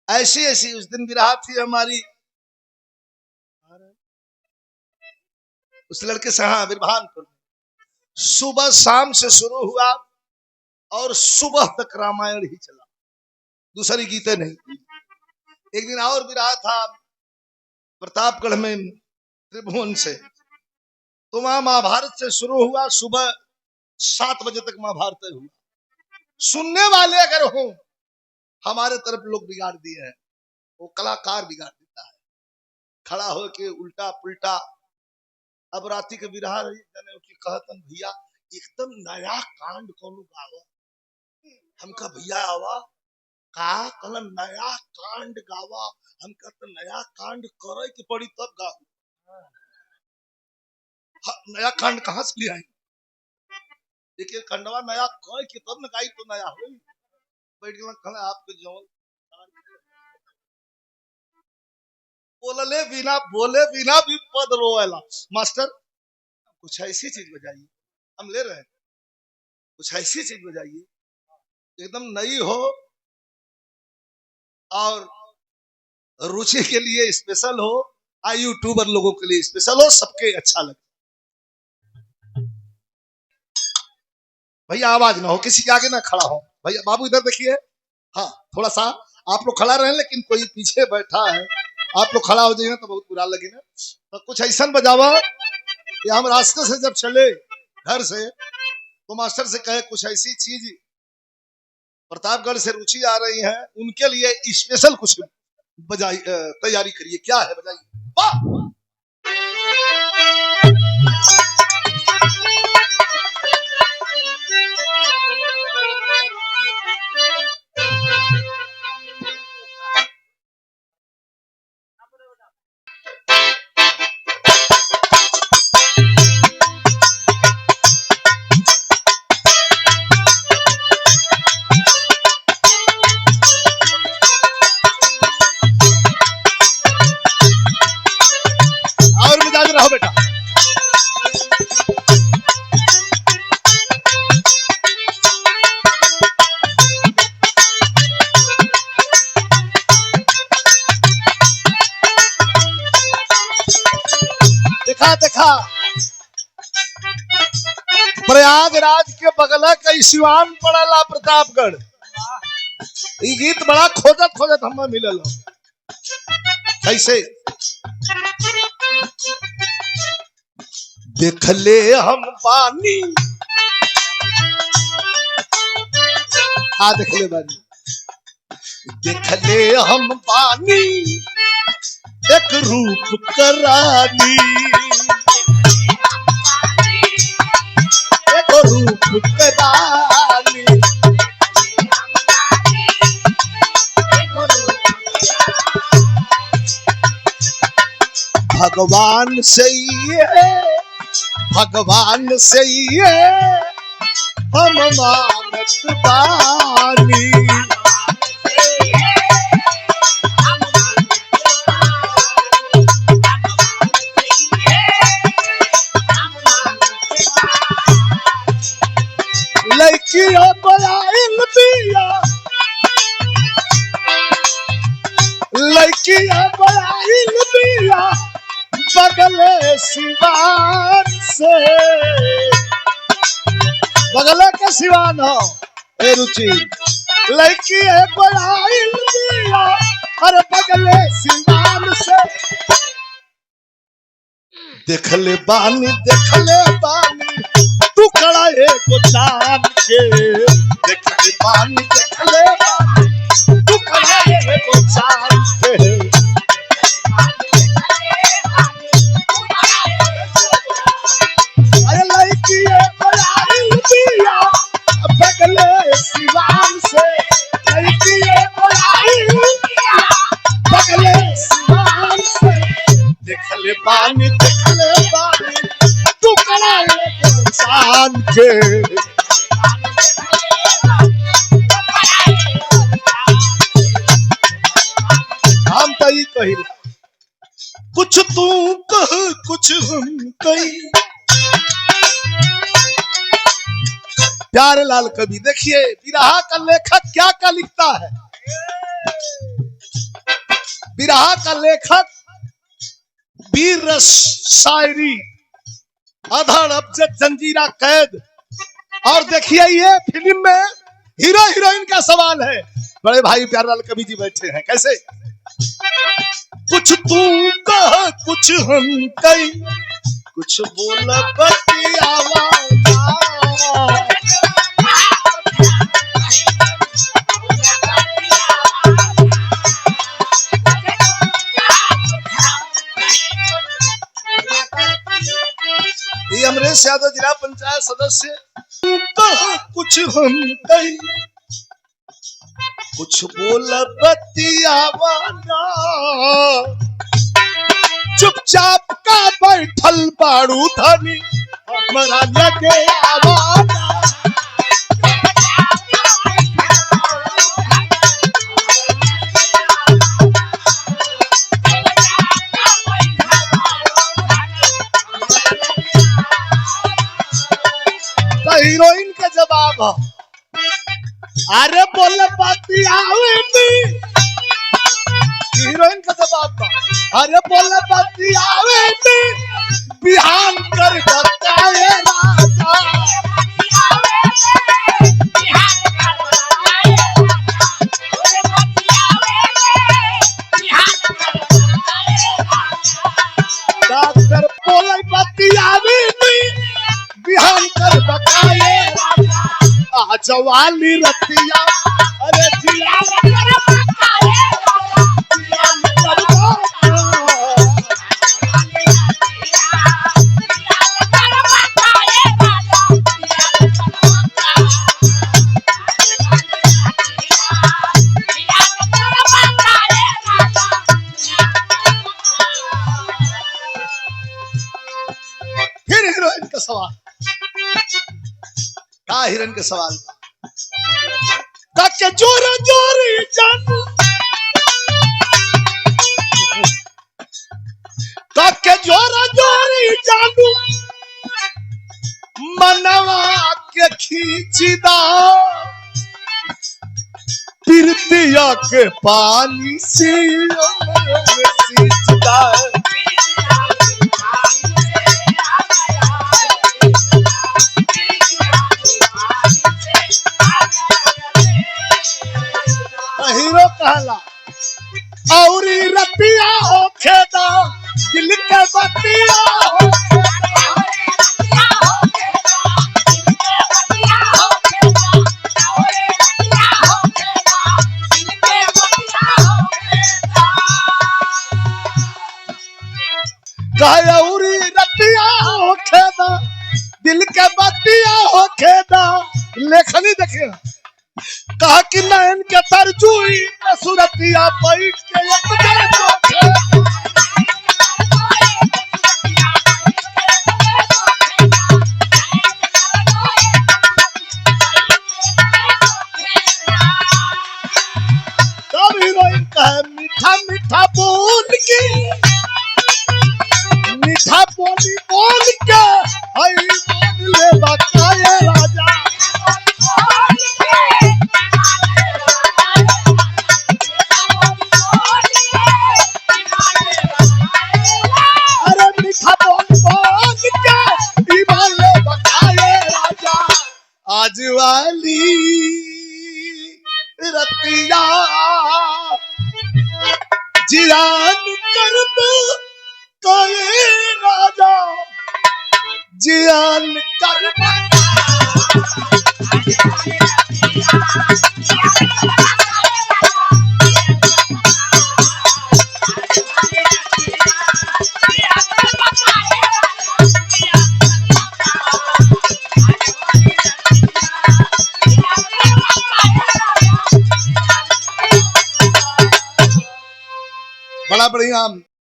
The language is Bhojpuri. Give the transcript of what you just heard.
ऐसी ऐसी उस दिन विराह थी हमारी, उस लड़के से, हाँ बिरभानपुर। सुबह शाम से शुरू हुआ और सुबह तक रामायण ही चला, दूसरी गीतें नहीं। एक दिन और विराह था प्रतापगढ़ में त्रिभुवन से, तो वहां महाभारत से शुरू हुआ, सुबह 7 बजे तक महाभारत हुआ। सुनने वाले अगर हो, हमारे तरफ लोग बिगाड़ दिए हैं, वो कलाकार बिगाड़ देता है, खड़ा हो के उल्टा पुल्टा। अब राती के विराह रही जाने की कहतन भैया एकदम नया कांड कोनो गावा, हमका भैया आवा का कल नया कांड गावा, हमका तो नया कांड करे के पड़ी तब गाओ। नया कांड कहाँ से ले आई? देखिए खंडवा नया कह के तब न गाई तो नया हो। बैठ गया खड़ा आपके जौन बोले बिना भी पद रोएला। मास्टर कुछ ऐसी चीज बजाइए, हम ले रहे हैं, कुछ ऐसी चीज बजाइए एकदम नई हो और रुचि के लिए स्पेशल हो, यूट्यूबर लोगों के लिए स्पेशल हो, सबके अच्छा लगे। भैया आवाज ना हो, किसी के आगे ना खड़ा हो। भैया बाबू इधर देखिए, हाँ थोड़ा सा आप लोग खड़ा रहे, लेकिन कोई पीछे बैठा है, आप लोग खड़ा हो जाइए तो बहुत बुरा लगे ना। तो कुछ ऐसा बजावा कि हम रास्ते से जब चले घर से तो मास्टर से कहे कुछ ऐसी चीज प्रतापगढ़ से रुचि आ रही है, उनके लिए स्पेशल कुछ बजाई तैयारी करिए। क्या है बजाइए। वाह देखा प्रयागराज के बगल का सिवान पड़ला प्रतापगढ़। ये गीत बड़ा खोजत खोजत हमें मिलल। कैसे देखले हम पानी, हाँ देखले बानी, देखले हम पानी एक रूप करानी, एक रूप करानी, भगवान से ये, भगवान से ये हम मानत बानी। लड़किया बयाइन दिया, लड़किया बयाइन दिया बगले सिवान से। बगले के सिवान हो ए रुचि, लड़की है बयाइन दिया अरे बगले सिवान से। देखले बानी टुकड़ा एगो चांद के, देखले बानी टुकड़ा एगो चांद के। अरे लड़की बयाइन दिया बगले सिवान से, लड़की बयाइन दिया बगले सिवान से। देखले बानी टुकड़ा एगो चांद के। हम तो ये कही, कुछ तू कह कुछ हम कही। प्यारे लाल कवि देखिए विरहा का लेखक क्या क्या लिखता है। बिरहा का लेखक वीर रस शायरी, अधर अबजद जंजीरा कैद। और देखिए ये फिल्म में हीरो हीरोइन का सवाल है। बड़े भाई प्यारेलाल कवि जी बैठे हैं, कैसे? कुछ तू कह कुछ हम कहीं, कुछ बोल बतियावा। ये अमरेश यादव जिला पंचायत सदस्य। कुछ हम कहीं, कुछ बोल बतियावा ना, चुपचाप का बैठल बाड़ू धनी हमरा लगे आवाना। हीरोइन का जवाब है, अरे बोल बतियावे नी। हीरोइन का जवाब था, अरे बोल बतियावे नी, बिहान कर बताए राजा। डॉक्टर बोल बतियावे नी, बिहान कर बताए राजा। आज वाली रतिया अरे जिया फिर हीरोइन का सवाल। का हीरोइन का सवाल ताकि जोरा जोरी जानू, ताकि जोरा जोरी जानू, मनवा के खींचदा, पिरतिया के पानी से सींचदा। हीरो कहला औरी रतिया हो खेदा, दिल के बतिया हो कहे औरी रतिया हो खेदा, दिल के बतिया हो खेदा। लेखनी देखिए, कहा कि नयन के तरजुई सुरतिया बैठ के एक तब हीरोइन कहे मीठा मीठा बोल के, मीठा बोली बोल के हई बोल ले बताए राजा। आज वाली रतिया जियान करब कहे राजा, जियान करब। बड़ा बढ़िया